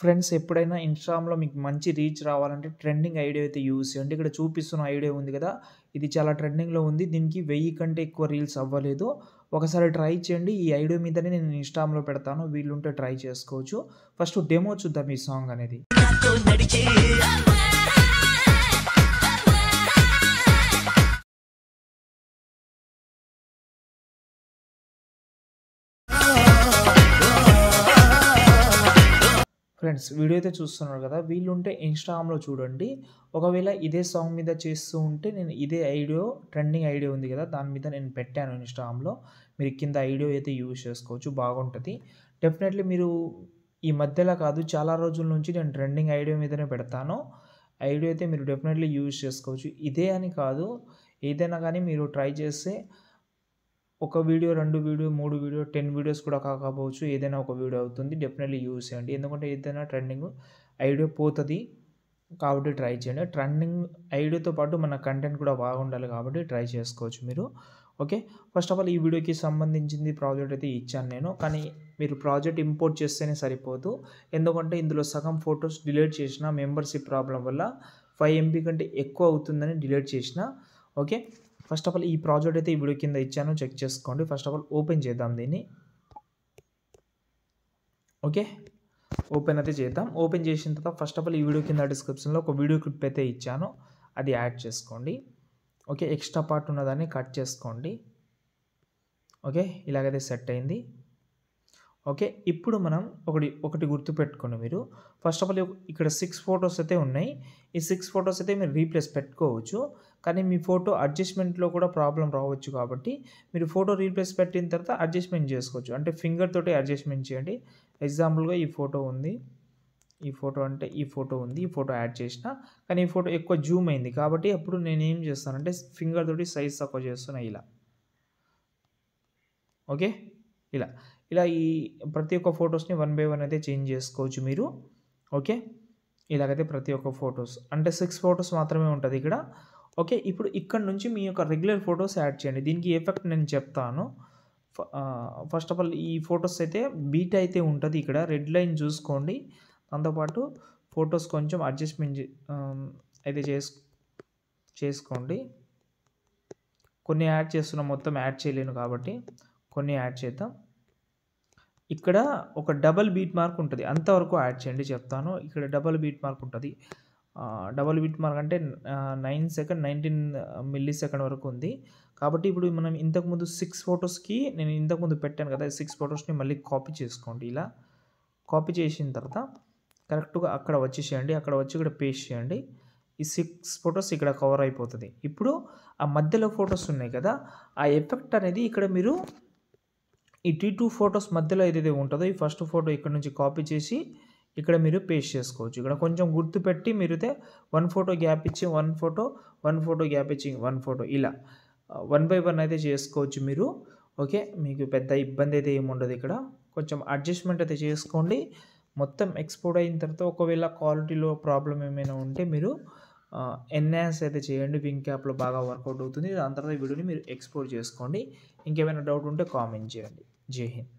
Friends ఎప్పుడైనా ఇన్‌స్టాగ్రామ్‌లో మీకు మంచి రీచ్ రావాలంటే ట్రెండింగ్ ఐడియా అయితే యూజ్ చేయండి. ఇక్కడ చూపిస్తున్న ఐడియా ఉంది కదా! ఇది చాలా ట్రెండింగ్‌లో ఉంది. దీనికి 1000 కంటే ఎక్కువ రీల్స్ అవ్వలేదు. ఒకసారి ట్రై చేయండి. ఈ ఐడియా మీదనే నేను ఇన్‌స్టాగ్రామ్‌లో పెడతాను. వీలుంటే ట్రై చేసుకోవచ్చు. ఫస్ట్ డెమో చూద్దాం ఈ సాంగ్ అనేది. ఫ్రెండ్స్ వీడియో అయితే చూస్తున్నారు కదా! వీలుంటే ఇన్‌స్టాగ్రామ్‌లో చూడండి. ఒకవేళ ఇదే సాంగ్ మీద చేస్తూ ఉంటే నేను ఇదే ఐడియా ట్రెండింగ్ ఐడియా ఉంది కదా! దాని మీద నేను పెట్టాను ఇన్‌స్టాగ్రామ్‌లో. మీరు కింద ఐడియా అయితే యూజ్ చేసుకోవచ్చు. బాగుంటది. డెఫినెట్‌లీ మీరు ఈ మధ్యలో కాదు చాలా రోజుల నుంచి నేను ట్రెండింగ్ ఐడియా మీదనే పెడతాను. ఐడియా అయితే మీరు డెఫినెట్‌లీ యూజ్ చేసుకోవచ్చు. ఇదే అని కాదు ఏదైనా గానీ మీరు ట్రై చేస్తే ఒక వీడియో, 2 వీడియో, 3 వీడియో, 10 వీడియోస్ కూడా కాకపోవచ్చు. ఏదైనా ఒక వీడియో అవుతుంది. డెఫినెట్‌లీ యూజ్ చేయండి. ఎందుకంటే ఏదైనా ట్రెండింగ్ ఐడియా పోతది. కాబట్టి ట్రై చేయండి. ట్రెండింగ్ ఐడియాతో పాటు మన కంటెంట్ కూడా బాగుండాలి కాబట్టి ట్రై చేసుకోవచ్చు మీరు. ఓకే. ఫస్ట్ ఆఫ్ ఆల్ ఈ వీడియోకి సంబంధించింది ప్రాజెక్ట్ అయితే ఇచ్చాను నేను. కానీ మీరు ప్రాజెక్ట్ ఇంపోర్ట్ చేస్తేనే సరిపోదు. ఎందుకంటే ఇందులో సగం ఫోటోస్ డిలీట్ చేసిన మెంబర్‌షిప్ ప్రాబ్లమ్ వల్ల 5 ఎంబీ కంటే ఎక్కువ అవుతుందని డిలీట్ చేసిన. ఓకే. ఫస్ట్ ఆఫ్ ఆల్ ఈ ప్రాజెక్ట్ అయితే ఈ వీడియో కింద ఇచ్చాను. చెక్ చేసుకోండి. ఫస్ట్ ఆఫ్ ఆల్ ఓపెన్ చేద్దాం దీన్ని. ఓకే. ఓపెన్ అయితే చేద్దాం. ఓపెన్ చేసిన తర్వాత ఫస్ట్ ఆఫ్ ఆల్ ఈ వీడియో కింద డిస్క్రిప్షన్‌లో ఒక వీడియో క్లిప్ అయితే ఇచ్చాను. అది యాడ్ చేసుకోండి. ఓకే. ఎక్స్ట్రా పార్ట్ ఉన్నదాన్ని కట్ చేసుకోండి. ఓకే. ఇలాగైతే సెట్ అయింది. ఓకే. ఇప్పుడు మనం ఒకటి గుర్తుపెట్టుకోండి మీరు. ఫస్ట్ ఆఫ్ ఆల్ ఇక్కడ 6 ఫోటోస్ అయితే ఉన్నాయి. ఈ 6 ఫోటోస్ అయితే మీరు రీప్లేస్ పెట్టుకోవచ్చు. కానీ మీ ఫోటో అడ్జస్ట్‌మెంట్‌లో కూడా ప్రాబ్లమ్ రావచ్చు కాబట్టి మీరు ఫోటో రీప్లేస్ పెట్టిన తర్వాత అడ్జస్ట్‌మెంట్ చేసుకోవచ్చు. అంటే ఫింగర్ తోటి అడ్జస్ట్‌మెంట్ చేయండి. ఎగ్జాంపుల్‌గా ఈ ఫోటో ఉంది. ఈ ఫోటో అంటే ఈ ఫోటో ఉంది. ఈ ఫోటో యాడ్ చేసిన. కానీ ఈ ఫోటో ఎక్కువ జూమ్ అయింది. కాబట్టి అప్పుడు నేనేం చేస్తానంటే ఫింగర్ తోటి సైజ్ తక్కువ చేస్తున్నా ఇలా. ఓకే. ఇలా. ఇలా ఈ ప్రతి ఒక్క ఫోటోస్‌ని వన్ బై వన్ అయితే చేంజ్ చేసుకోవచ్చు మీరు. ఓకే. ఇలాగైతే ప్రతి ఒక్క ఫోటోస్ అంటే 6 ఫోటోస్ మాత్రమే ఉంటది ఇక్కడ. ఓకే. ఇప్పుడు ఇక్కడ నుంచి మీ యొక్క రెగ్యులర్ ఫోటోస్ యాడ్ చేయండి. దీనికి ఎఫెక్ట్ నేను చెప్తాను. ఫస్ట్ ఆఫ్ ఆల్ ఈ ఫోటోస్ అయితే బీట్ అయితే ఉంటది ఇక్కడ. రెడ్ లైన్ చూసుకోండి. దాంతో పాటు ఫోటోస్ కొంచెం అడ్జస్ట్‌మెంట్ అయితే చేసుకోండి. కొన్ని యాడ్ చేస్తున్నా మొత్తం యాడ్ చేయలేను కాబట్టి కొన్ని యాడ్ చేద్దాం. ఇక్కడ ఒక డబుల్ బీట్ మార్క్ ఉంటది. అంతవరకు యాడ్ చేయండి చెప్తాను. ఇక్కడ డబుల్ బీట్ మార్క్ ఉంటది. డబుల్ బీట్ మార్క్ అంటే 19 మిల్లీ సెకండ్ వరకు ఉంది. కాబట్టి ఇప్పుడు మనం ఇంతకుముందు 6 ఫోటోస్‌కి నేను ఇంతకుముందు పెట్టాను కదా! 6 ఫోటోస్‌ని మళ్ళీ కాపీ చేసుకోండి ఇలా. కాపీ చేసిన తర్వాత కరెక్ట్‌గా అక్కడ వచ్చేసేయండి. అక్కడ వచ్చి ఇక్కడ పేస్ట్ చేయండి. ఈ 6 ఫోటోస్ ఇక్కడ కవర్ అయిపోతది. ఇప్పుడు ఆ మధ్యలో ఫోటోస్ ఉన్నాయి కదా! ఆ ఎఫెక్ట్ అనేది ఇక్కడ మీరు ఈ T2 ఫోటోస్ మధ్యలో ఏదైతే ఉంటదో ఈ ఫస్ట్ ఫోటో ఇక్కడ నుంచి కాపీ చేసి ఇక్కడ మీరు పేస్ట్ చేసుకోవచ్చు. ఇక్కడ కొంచెం గుర్తుపెట్టి మీరైతే 1 ఫోటో గ్యాప్ ఇచ్చి 1 ఫోటో, 1 ఫోటో గ్యాప్ ఇచ్చి 1 ఫోటో ఇలా 1 బై 1 అయితే చేసుకోవచ్చు మీరు. ఓకే. మీకు పెద్ద ఇబ్బంది అయితే ఏమి ఉండదు ఇక్కడ. కొంచెం అడ్జస్ట్‌మెంట్ అయితే చేసుకోండి. మొత్తం ఎక్స్‌పోర్ట్ అయిన తర్వాత ఒకవేళ క్వాలిటీలో ప్రాబ్లమ్ ఏమైనా ఉంటే మీరు ఎన్హాన్స్ అయితే చేయండి. వింగ్ క్యాప్‌లో బాగా వర్కౌట్ అవుతుంది. దాని తర్వాత ఈ వీడియోని మీరు ఎక్స్‌పోర్ట్ చేసుకోండి. ఇంకేమైనా డౌట్ ఉంటే కామెంట్ చేయండి. జై హింద్.